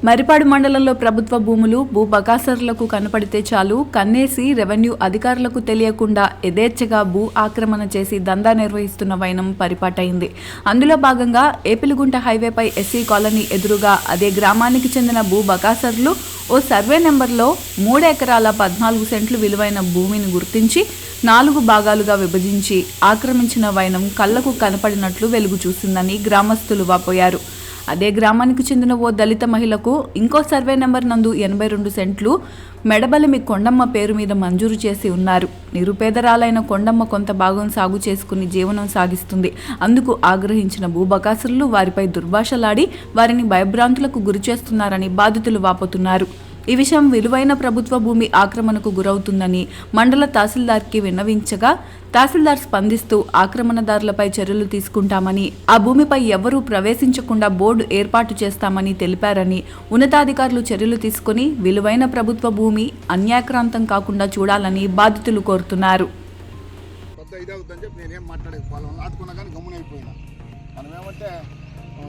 మరిపాడు మండలంలో ప్రభుత్వ భూములు భూ బకాసరులకు కనపడితే చాలు కన్నేసి రెవెన్యూ అధికారులకు తెలియకుండా యథేచ్ఛగా భూ ఆక్రమణ చేసి దందా నిర్వహిస్తున్న వైనం పరిపాటైంది. అందులో భాగంగా ఏపిలిగుంట హైవేపై ఎస్సీ కాలనీ ఎదురుగా అదే గ్రామానికి చెందిన భూ బకాసరులు ఓ సర్వే నెంబర్లో 3 ఎకరాల 14 సెంట్లు విలువైన భూమిని గుర్తించి 4 భాగాలుగా విభజించి ఆక్రమించిన వైనం కళ్లకు కనపడినట్లు వెలుగు చూసిందని గ్రామస్తులు వాపోయారు. అదే గ్రామానికి చెందిన ఓ దళిత మహిళకు ఇంకో సర్వే నెంబర్ నందు 82 సెంట్లు మెడబలిమి కొండమ్మ పేరు మీద మంజూరు చేసి ఉన్నారు. నిరుపేదరాలైన కొండమ్మ కొంత భాగం సాగు చేసుకుని జీవనం సాగిస్తుంది. అందుకు ఆగ్రహించిన భూబకాసురులు వారిపై దుర్భాషలాడి వారిని భయభ్రాంతులకు గురిచేస్తున్నారని బాధితులు వాపోతున్నారు. ఈ విషయం విలువైన ప్రభుత్వ భూమి ఆక్రమణకు గురవుతుందని మండల తహసీల్దార్కి విన్నవించగా తహసీల్దార్ స్పందిస్తూ ఆక్రమణదారులపై చర్యలు తీసుకుంటామని, ఆ భూమిపై ఎవరూ ప్రవేశించకుండా బోర్డు ఏర్పాటు చేస్తామని తెలిపారని, ఉన్నతాధికారులు చర్యలు తీసుకుని విలువైన ప్రభుత్వ భూమి అన్యాక్రాంతం కాకుండా చూడాలని బాధితులు కోరుతున్నారు.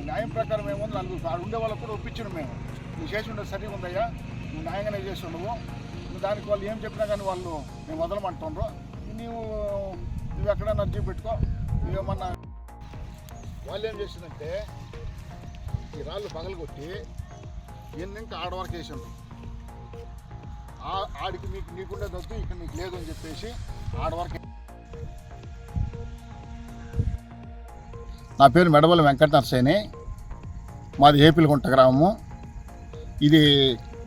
న్యాయం ప్రకారం ఏమో నలుగురు ఉండే వాళ్ళకు కూడా ఒప్పించడం నువ్వు చేసి ఉండదు సరిగా ఉందయ్యా, నువ్వు న్యాయంగానే చేసి ఉండవు, నువ్వు దానికి వాళ్ళు ఏం చెప్పినా కానీ వాళ్ళు మేము వదలమంటుండ్రు, నువ్వు ఎక్కడైనా అర్జీ పెట్టుకో, నువ్వేమన్నా. వాళ్ళు ఏం చేసిందంటే ఈ రాళ్ళు పగలగొట్టి ఇంకా ఆడవరకు వేసి ఉంటాం, ఆడికి నీకుండే దొద్దు ఇక్కడ నీకు లేదు అని చెప్పేసి ఆడవరకు. నా పేరు మెడబలి వెంకట నరసేని, మాది ఏపిలిగుంట గ్రామము. ఇది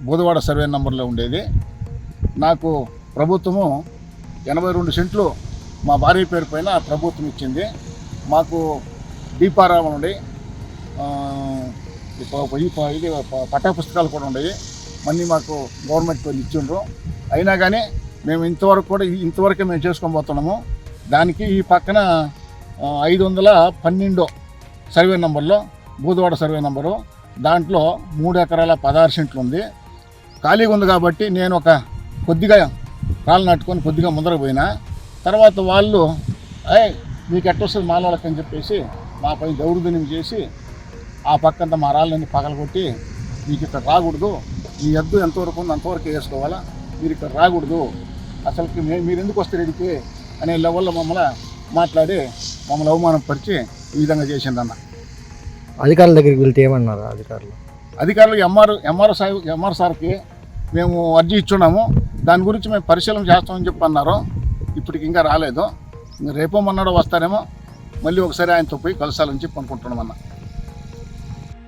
బుధవాడ సర్వే నంబర్లో ఉండేది. నాకు ప్రభుత్వము 82 సెంట్లు మా భార్య పేరు పైన ప్రభుత్వం ఇచ్చింది. మాకు దీపారావం ఉండి ఇది పట్టా పుస్తకాలు కూడా ఉండేవి, మళ్ళీ మాకు గవర్నమెంట్ పేరు ఇచ్చిండ్రు. అయినా కానీ మేము ఇంతవరకే మేము చేసుకొని పోతున్నాము. దానికి ఈ పక్కన 512 సర్వే నంబర్లో బూదవాడ సర్వే నంబరు, దాంట్లో 3 ఎకరాల 16 సెంట్లు ఉంది. ఖాళీగా ఉంది కాబట్టి నేను కొద్దిగా కాళ్ళు నాటుకొని కొద్దిగా ముందరకు పోయినా. తర్వాత వాళ్ళు మీకు ఎట్టొస్తుంది మానవాళ్ళకి అని చెప్పేసి మా పై దౌర్జన్యం చేసి ఆ పక్కంతా మా రాళ్ళని పగలగొట్టి, మీకు ఇక్కడ రాకూడదు, మీ ఎద్దు ఎంతవరకు ఉంది అంతవరకు వేసుకోవాలా, మీరు ఇక్కడ రాకూడదు, అసలుకి మీరు ఎందుకు వస్తారు ఇడికి అనే లెవెల్లో మమ్మల్ని మాట్లాడి మమ్మల్ని అవమానపరిచి ఈ విధంగా చేసిందన్న. అధికారుల దగ్గరికి వెళ్తే ఏమన్నారు అధికారులు? ఎంఆర్ సార్కి మేము అర్జీ ఇచ్చున్నాము, దాని గురించి మేము పరిశీలన చేస్తామని చెప్పి అన్నారు. ఇప్పటికి ఇంకా రాలేదు. రేపో మన్నాడో వస్తారేమో, మళ్ళీ ఒకసారి ఆయనతో పోయి కలసాలని చెప్పి అనుకుంటున్నామన్నా.